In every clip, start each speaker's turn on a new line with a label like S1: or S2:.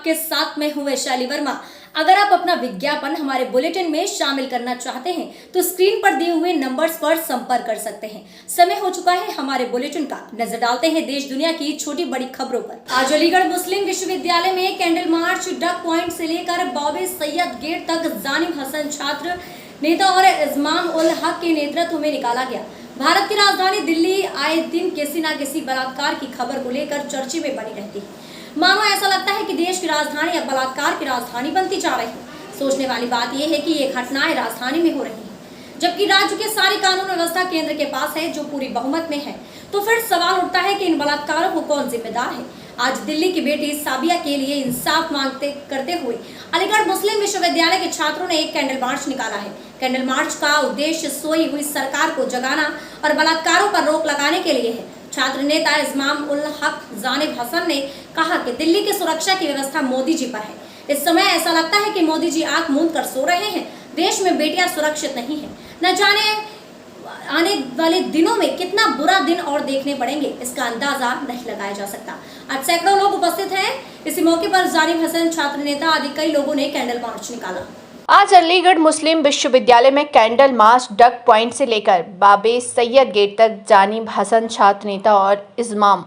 S1: आपके साथ में हूँ वैशाली वर्मा। अगर आप अपना विज्ञापन हमारे बुलेटिन में शामिल करना चाहते हैं तो स्क्रीन पर दिए हुए नंबर्स पर संपर्क कर सकते हैं। समय हो चुका है हमारे बुलेटिन का। नजर डालते हैं देश दुनिया की छोटी बड़ी खबरों पर। आज अलीगढ़ मुस्लिम विश्वविद्यालय में कैंडल मार्च डक पॉइंट से लेकर बाबे सैयद गेट तक जानिम हसन छात्र नेता और इस्माम उल हक के नेतृत्व में निकाला गया। भारत की राजधानी दिल्ली आए दिन किसी न किसी बलात्कार की खबर को लेकर चर्चे में बनी रहती है। मानो ऐसा लगता है कि देश की राजधानी अब बलात्कार की राजधानी बनती जा रही है। सोचने वाली बात यह है कि ये घटनाएं राजधानी में हो रही हैं, जबकि राज्य के सारी कानून व्यवस्था केंद्र के पास है जो पूरी बहुमत में है। तो फिर सवाल उठता है कि इन बलात्कारों को कौन जिम्मेदार है। आज दिल्ली की बेटी साबिया के लिए इंसाफ मांगते करते हुए अलीगढ़ मुस्लिम विश्वविद्यालय के छात्रों ने एक कैंडल मार्च निकाला है। कैंडल मार्च का उद्देश्य सोई हुई सरकार को जगाना और बलात्कारों पर रोक लगाने के लिए है। छात्र नेता इस्माम उल हक जानिब हसन ने कहा कि दिल्ली की सुरक्षा की व्यवस्था मोदी जी पर है। इस समय ऐसा लगता है कि मोदी जी आंख मूंद कर सो रहे हैं। देश में बेटियां सुरक्षित नहीं है। न जाने आने वाले दिनों में कितना बुरा दिन और देखने पड़ेंगे, इसका अंदाजा नहीं लगाया जा सकता। आज सैकड़ों लोग उपस्थित हैं। इसी मौके पर जानिब हसन छात्र नेता आदि कई लोगों ने कैंडल मार्च निकाला।
S2: आज अलीगढ़ मुस्लिम विश्वविद्यालय में कैंडल मार्च डक पॉइंट से लेकर बाबे सैयद गेट तक जानिब हसन छात्र नेता और इस्माम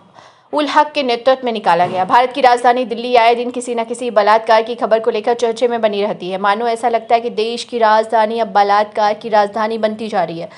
S2: उल हक के नेतृत्व में निकाला गया। भारत की राजधानी दिल्ली आए दिन किसी न किसी बलात्कार की खबर को लेकर चर्चे में बनी रहती है। मानो ऐसा लगता है कि देश की राजधानी अब बलात्कार की राजधानी बनती जा रही है।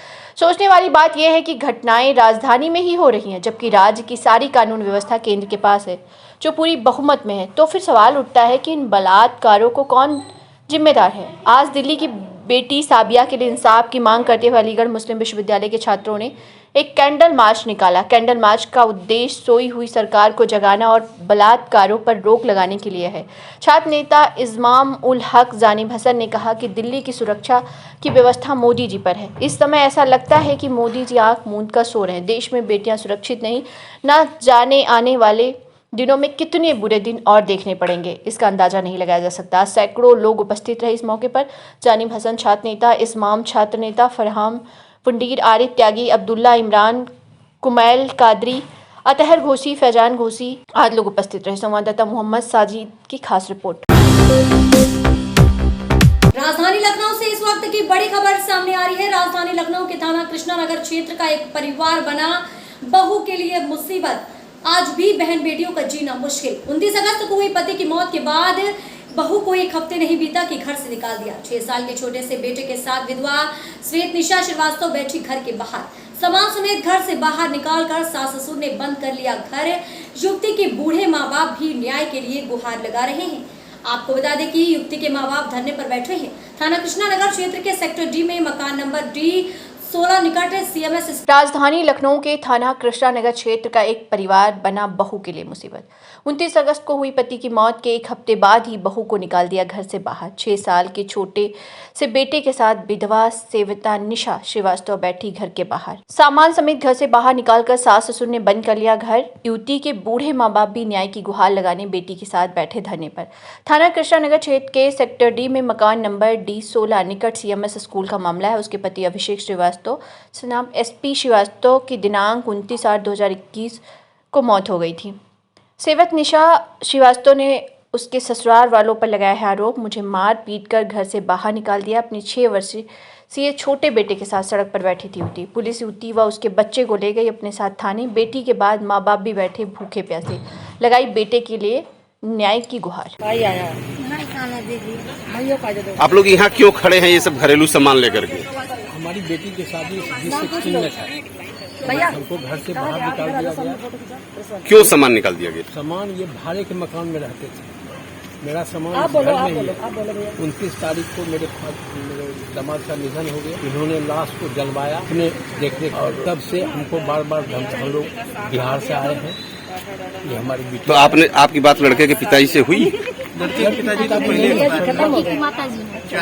S2: सोचने वाली बात यह है कि घटनाएं राजधानी में ही हो रही हैं, जबकि राज्य की सारी कानून व्यवस्था केंद्र के पास है जो पूरी बहुमत में है। तो फिर सवाल उठता है कि इन बलात्कारों को कौन जिम्मेदार है। आज दिल्ली की बेटी साबिया के लिए इंसाफ की मांग करते हुए अलीगढ़ मुस्लिम विश्वविद्यालय के छात्रों ने एक कैंडल मार्च निकाला। कैंडल मार्च का उद्देश्य सोई हुई सरकार को जगाना और बलात्कारों पर रोक लगाने के लिए है। छात्र नेता इस्माम उल हक जानिब हसन ने कहा कि दिल्ली की सुरक्षा की व्यवस्था मोदी जी पर है। इस समय ऐसा लगता है कि मोदी जी आंख मूंद कर सो रहे हैं। देश में बेटियां सुरक्षित नहीं, न जाने आने वाले दिनों में कितने बुरे दिन और देखने पड़ेंगे, इसका अंदाजा नहीं लगाया जा सकता। सैकड़ों लोग उपस्थित रहे इस मौके पर। जानिब हसन छात्र नेता, इस्माम छात्र नेता, फरहाम पुंडीर, आरिफ त्यागी, अब्दुल्ला इमरान, कुमैल कादरी, अतहर घोसी, फैजान घोसी आदि लोग उपस्थित रहे। संवाददाता मोहम्मद साजिद की खास रिपोर्ट।
S1: राजधानी लखनऊ से इस वक्त की बड़ी खबर सामने आ रही है। राजधानी लखनऊ के थाना कृष्णा नगर क्षेत्र का एक परिवार बना बहू के लिए मुसीबत। आज भी बहन बेटियों का जीना मुश्किल। 29 अगस्त को हुई पति की मौत के बाद बहू को एक हफ्ते नहीं बीता कि घर से निकाल दिया। 6 साल के छोटे से बेटे के साथ विधवा श्वेत निशा श्रीवास्तव बैठी घर के बाहर। सामान समेत घर से बाहर निकालकर सास ससुर ने बंद कर लिया घर। युवती के बूढ़े माँ बाप भी न्याय के लिए गुहार लगा रहे हैं। आपको बता दें कि युवती के माँ बाप धरने पर बैठे हैं। थाना कृष्णा नगर क्षेत्र के सेक्टर डी में मकान नंबर D16 निकट CMS।
S2: राजधानी लखनऊ के थाना कृष्णा नगर क्षेत्र का एक परिवार बना बहू के लिए मुसीबत। 29 अगस्त को हुई पति की मौत के एक हफ्ते बाद ही बहू को निकाल दिया घर से बाहर। 6 साल के छोटे से बेटे के साथ विधवा सेविता निशा श्रीवास्तव बैठी घर के बाहर। सामान समेत घर से बाहर निकालकर सास ससुर ने बंद कर लिया घर। युवती के बूढ़े माँ बाप भी न्याय की गुहार लगाने बेटी के साथ बैठे धरने पर। थाना कृष्णा नगर क्षेत्र के सेक्टर डी में मकान नंबर D16 निकट CMS स्कूल का मामला है। उसके पति अभिषेक श्रीवास्तव नाम SP श्रीवास्तव की दिनांक 29/8/2021 को मौत हो गई थी। सेवक निशा श्रीवास्तव ने उसके ससुराल वालों पर लगाया है आरोप। मुझे मार पीट कर घर से बाहर निकाल दिया। अपने 6 वर्षीय छोटे बेटे के साथ सड़क पर बैठी थी युवती। पुलिस युवती व उसके बच्चे को ले गई अपने साथ थाने। बेटी के बाद माँ बाप भी बैठे भूखे प्यासे। लगाई बेटे के लिए न्याय की गुहार।
S3: आप लोग यहाँ क्यों खड़े हैं ये सब घरेलू सामान लेकर के?
S4: हमारी बेटी की शादी 2016 में था। हमको घर से बाहर निकाल दिया गया।
S3: क्यों सामान निकाल दिया गया?
S4: सामान ये भाड़े के मकान में रहते थे। मेरा सामान घर में ही है। 29 तारीख को मेरे दामाद का निधन हो गया। इन्होंने लाश को जलवाया अपने देखने और तब से हमको बार बार हम लोग बिहार से आए हैं। ये हमारी बेटी।
S3: तो आपने आपकी बात लड़के के पिताजी से हुई?
S4: पिताजी का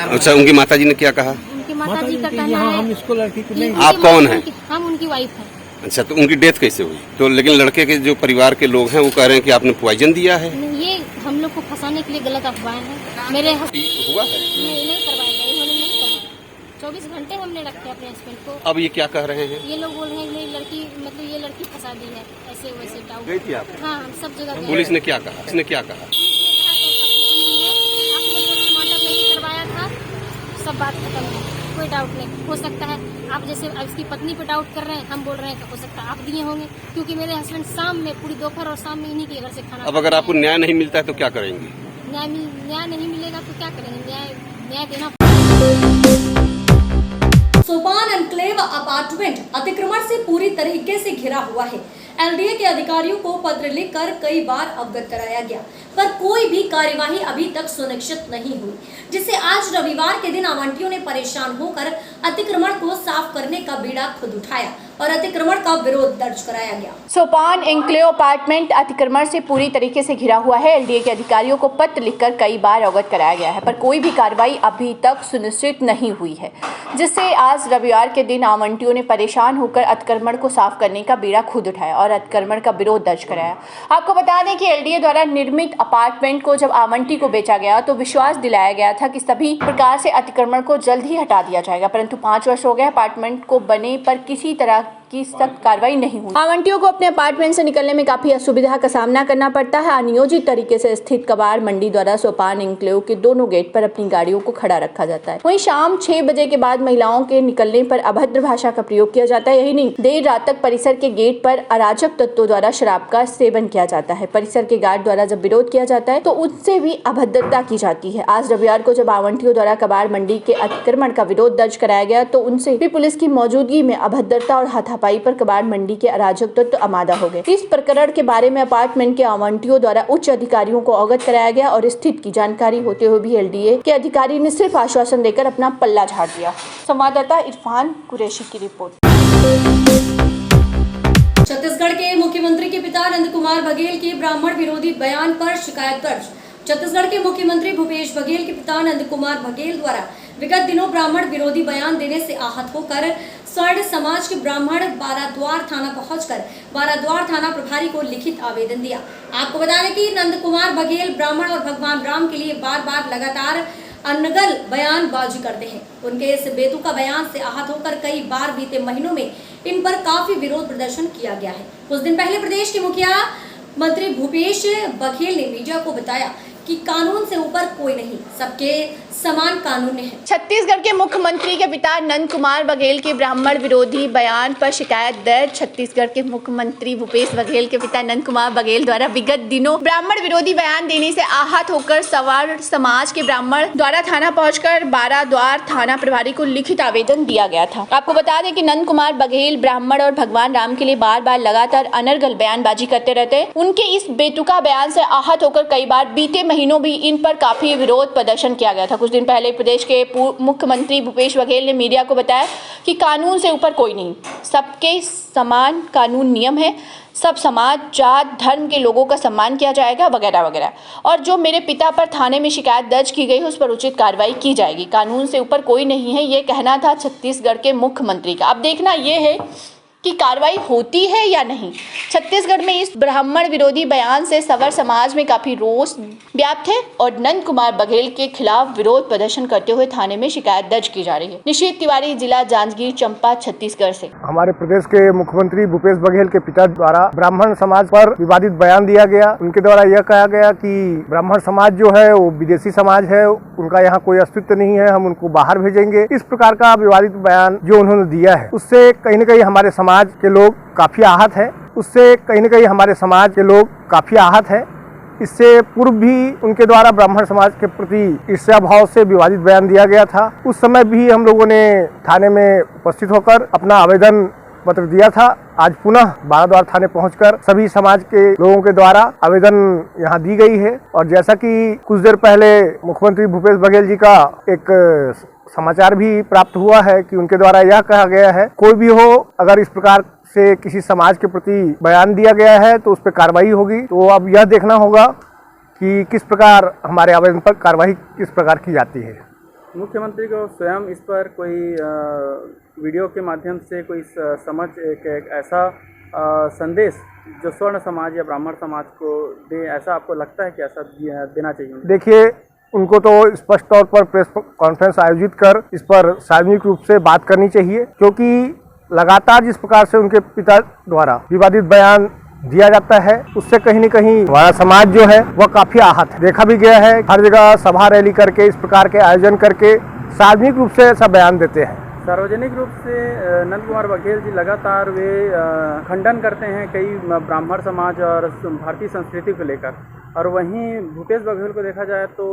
S3: अच्छा, उनकी माताजी ने क्या कहा?
S4: माताजी का कहना है हम इसको लड़की को नहीं।
S3: आप कौन हैं?
S5: हम उनकी वाइफ हैं।
S3: अच्छा, तो उनकी डेथ कैसे हुई? तो लेकिन लड़के के जो परिवार के लोग हैं वो कह रहे हैं कि आपने पॉइजन दिया है।
S5: ये हम लोग को फंसाने के लिए गलत अफवाहें हैं। मेरे
S3: हुआ है?
S5: नहीं करवाया, इन्होंने नहीं कहा। 24 घंटे हमने रखे अपने हस्बैंड को।
S3: अब ये क्या कह रहे हैं?
S5: ये लोग बोल रहे हैं कि लड़की मतलब ये लड़की फंसा दी है, ऐसे वैसे डाउट।
S3: गई थी आप?
S5: हाँ, हम सब जगह गए।
S3: पुलिस ने क्या कहा? इसने क्या कहा?
S5: पुलिस ने कहा कोई डाउट नहीं। हो सकता है आप जैसे इसकी पत्नी पे डाउट कर रहे हैं, हम बोल रहे हैं हो सकता है आप दिए होंगे, क्योंकि मेरे हस्बैंड शाम में पूरी दोपहर और शाम में इन्हीं के घर से खाना।
S3: अब अगर आपको न्याय नहीं मिलता है तो क्या करेंगी?
S5: न्याय नहीं मिलेगा तो क्या करेंगे? न्याय देना।
S1: सोपान एनक्लेव अपार्टमेंट अतिक्रमण से पूरी तरीके से घिरा हुआ है। एलडीए के अधिकारियों को पत्र लिखकर कई बार अवगत कराया गया, पर कोई भी कार्यवाही अभी तक सुनिश्चित नहीं हुई, जिससे आज रविवार के दिन आवंटियों ने परेशान होकर अतिक्रमण को साफ करने का बीड़ा खुद उठाया और अतिक्रमण का विरोध दर्ज कराया गया।
S2: सोपान एन्क्लेव अपार्टमेंट अतिक्रमण से पूरी तरीके से घिरा हुआ है। एलडीए के अधिकारियों को पत्र लिखकर कई बार अवगत कराया गया है, पर कोई भी कार्रवाई अभी तक सुनिश्चित नहीं हुई है, जिससे आज रविवार के दिन आवंटियों ने परेशान होकर अतिक्रमण को साफ करने का बीड़ा खुद उठाया और अतिक्रमण का विरोध दर्ज कराया। आपको बता दें कि एलडीए द्वारा निर्मित अपार्टमेंट को जब आवंटी को बेचा गया तो विश्वास दिलाया गया था कि सभी प्रकार से अतिक्रमण को जल्द ही हटा दिया जाएगा, परंतु 5 वर्ष हो गए अपार्टमेंट को बने पर किसी तरह की सख्त कार्रवाई नहीं हुई। आवंटियों को अपने अपार्टमेंट से निकलने में काफी असुविधा का सामना करना पड़ता है। अनियोजित तरीके से स्थित कबाड़ मंडी द्वारा सोपान एन्क्लेव के दोनों गेट पर अपनी गाड़ियों को खड़ा रखा जाता है। वहीं शाम 6 बजे के बाद महिलाओं के निकलने पर अभद्र भाषा का प्रयोग किया जाता है। यही नहीं, देर रात तक परिसर के गेट पर अराजक तत्वों द्वारा शराब का सेवन किया जाता है। परिसर के गार्ड द्वारा जब विरोध किया जाता है तो उससे भी अभद्रता की जाती है। आज रविवार को जब आवंटियों द्वारा कबाड़ मंडी के अतिक्रमण का विरोध दर्ज कराया गया तो उनसे भी पुलिस की मौजूदगी में अभद्रता और हाथापाई पर कबाड़ मंडी के अराजक तत्व आमादा हो गए। इस प्रकरण के बारे में अपार्टमेंट के आवंटियों द्वारा उच्च अधिकारियों को अवगत कराया गया और स्थिति की जानकारी होते हुए भी एलडीए के अधिकारी ने सिर्फ आश्वासन देकर अपना पल्ला झाड़ दिया। संवाददाता इरफान कुरैशी की रिपोर्ट।
S1: छत्तीसगढ़ के मुख्यमंत्री के पिता नंद कुमार बघेल के ब्राह्मण विरोधी बयान पर शिकायत दर्ज। छत्तीसगढ़ के मुख्यमंत्री भूपेश बघेल के पिता नंद कुमार बघेल द्वारा विगत दिनों ब्राह्मण विरोधी बयान देने से आहत होकर स्वर्ण समाज के ब्राह्मण बाराद्वार थाना पहुंचकर बाराद्वार थाना प्रभारी को लिखित आवेदन दिया। आपको बता दें कि नंद कुमार बघेल ब्राह्मण और भगवान राम के लिए बार बार लगातार अनगल बयानबाजी करते हैं। उनके इस बेतुका बयान से आहत होकर कई बार बीते महीनों में इन पर काफी विरोध प्रदर्शन किया गया है। कुछ दिन पहले प्रदेश के मुखिया मंत्री भूपेश बघेल ने मीडिया को बताया कि कानून से ऊपर कोई नहीं, सबके समान कानून है।
S2: छत्तीसगढ़ के मुख्यमंत्री के पिता नंद कुमार बघेल के ब्राह्मण विरोधी बयान पर शिकायत दर्ज। छत्तीसगढ़ के मुख्यमंत्री भूपेश बघेल के पिता नंद कुमार बघेल द्वारा विगत दिनों ब्राह्मण विरोधी बयान देने से आहत होकर सवर्ण समाज के ब्राह्मण द्वारा थाना पहुंचकर बाराद्वार थाना प्रभारी को लिखित आवेदन दिया गया था। आपको बता दें कि नंद कुमार बघेल ब्राह्मण और भगवान राम के लिए बार बार लगातार अनर्गल बयानबाजी करते रहते हैं। उनके इस बेतुका बयान से आहत होकर कई बार बीते महीनों भी इन पर काफी विरोध प्रदर्शन किया गया था। कुछ दिन पहले प्रदेश के मुख्यमंत्री भूपेश बघेल ने मीडिया को बताया कि कानून से ऊपर कोई नहीं, सबके समान कानून नियम है, सब समाज जात धर्म के लोगों का सम्मान किया जाएगा वगैरह वगैरह, और जो मेरे पिता पर थाने में शिकायत दर्ज की गई उस पर उचित कार्रवाई की जाएगी। कानून से ऊपर कोई नहीं है, ये कहना था छत्तीसगढ़ के मुख्यमंत्री का। अब देखना ये है कि कार्रवाई होती है या नहीं। छत्तीसगढ़ में इस ब्राह्मण विरोधी बयान से सवर समाज में काफी रोष व्याप्त है और नंद कुमार बघेल के खिलाफ विरोध प्रदर्शन करते हुए थाने में शिकायत दर्ज की जा रही है। निशित तिवारी, जिला जांजगीर चंपा, छत्तीसगढ़ से।
S6: हमारे प्रदेश के मुख्यमंत्री भूपेश बघेल के पिता द्वारा ब्राह्मण समाज पर विवादित बयान दिया गया। उनके द्वारा यह कहा गया कि ब्राह्मण समाज जो है वो विदेशी समाज है, उनका यहाँ कोई अस्तित्व नहीं है, हम उनको बाहर भेजेंगे। इस प्रकार का विवादित बयान जो उन्होंने दिया है उससे कहीं न कहीं हमारे समाज के लोग काफी आहत है। उससे कहीं न कहीं हमारे समाज के लोग काफी आहत है। इससे पूर्व भी उनके द्वारा ब्राह्मण समाज के प्रति ईर्ष्या भाव से विवादित बयान दिया गया था। उस समय भी हम लोगों ने थाने में उपस्थित होकर अपना आवेदन पत्र दिया था। आज पुनः बाराद्वार थाने पहुंचकर सभी समाज के लोगों के द्वारा आवेदन यहां दी गई है। और जैसा कि कुछ देर पहले मुख्यमंत्री भूपेश बघेल जी का एक समाचार भी प्राप्त हुआ है कि उनके द्वारा यह कहा गया है, कोई भी हो अगर इस प्रकार से किसी समाज के प्रति बयान दिया गया है तो उस पर कार्रवाई होगी। तो अब यह देखना होगा कि किस प्रकार हमारे आवेदन पर कार्रवाई किस प्रकार की जाती है।
S7: मुख्यमंत्री को स्वयं इस पर कोई वीडियो के माध्यम से कोई समझ एक ऐसा संदेश जो स्वर्ण समाज या ब्राह्मण समाज को दे, ऐसा आपको लगता है कि ऐसा देना चाहिए?
S6: देखिए, उनको तो स्पष्ट तौर पर प्रेस कॉन्फ्रेंस आयोजित कर इस पर सार्वजनिक रूप से बात करनी चाहिए, क्योंकि लगातार जिस प्रकार से उनके पिता द्वारा विवादित बयान दिया जाता है उससे कहीं न कहीं हमारा समाज जो है वह काफी आहत है। देखा भी गया है, हर जगह सभा रैली करके इस प्रकार के आयोजन करके सार्वजनिक रूप से ऐसा बयान देते हैं।
S7: सार्वजनिक रूप से नंद कुमार बघेल जी लगातार वे खंडन करते हैं कई ब्राह्मण समाज और भारतीय संस्कृति को लेकर, और वहीं भूपेश बघेल को देखा जाए तो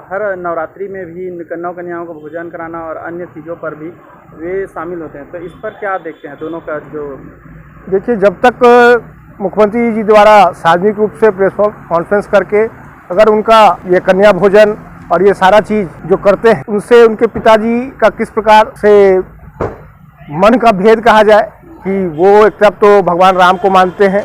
S7: हर नवरात्रि में भी नौ कन्याओं को भोजन कराना और अन्य चीज़ों पर भी वे शामिल होते हैं। तो इस पर क्या देखते हैं दोनों का जो?
S6: देखिए, जब तक मुख्यमंत्री जी द्वारा सार्वजनिक रूप से प्रेस कॉन्फ्रेंस करके अगर उनका ये कन्या भोजन और ये सारा चीज़ जो करते हैं, उनसे उनके पिताजी का किस प्रकार से मन का भेद कहा जाए कि वो एक तरफ तो भगवान राम को मानते हैं,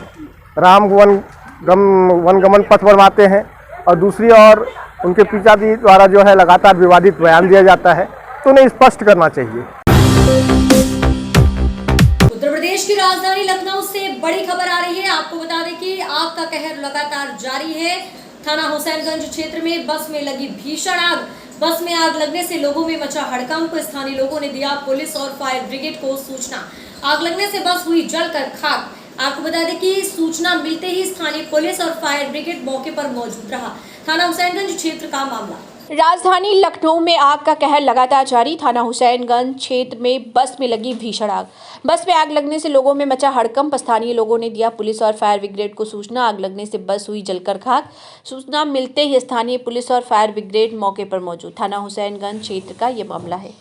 S6: राम वनगमन पथ बनवाते हैं, और दूसरी ओर उनके पिताजी द्वारा जो है लगातार विवादित बयान दिया जाता है, तो उन्हें स्पष्ट करना चाहिए।
S1: उत्तर प्रदेश की राजधानी लखनऊ से बड़ी खबर आ रही है। आपको बता दें कि आग का कहर लगातार जारी है। थाना हुसैनगंज क्षेत्र में बस में लगी भीषण आग। बस में आग लगने से लोगों में मचा हड़कंप। स्थानीय लोगों ने दिया पुलिस और फायर ब्रिगेड को सूचना। आग लगने से बस हुई जलकर खाक। आपको बता दें कि सूचना मिलते ही स्थानीय पुलिस और फायर ब्रिगेड मौके पर मौजूद रहा। थाना हुसैनगंज क्षेत्र का मामला।
S2: राजधानी लखनऊ में आग का कहर लगातार जारी। थाना हुसैनगंज क्षेत्र में बस में लगी भीषण आग। बस में आग लगने से लोगों में मचा हड़कंप। स्थानीय लोगों ने दिया पुलिस और फायर ब्रिगेड को सूचना। आग लगने से बस हुई जलकर खाक। सूचना मिलते ही स्थानीय पुलिस और फायर ब्रिगेड मौके पर मौजूद। थाना हुसैनगंज क्षेत्र का ये मामला है।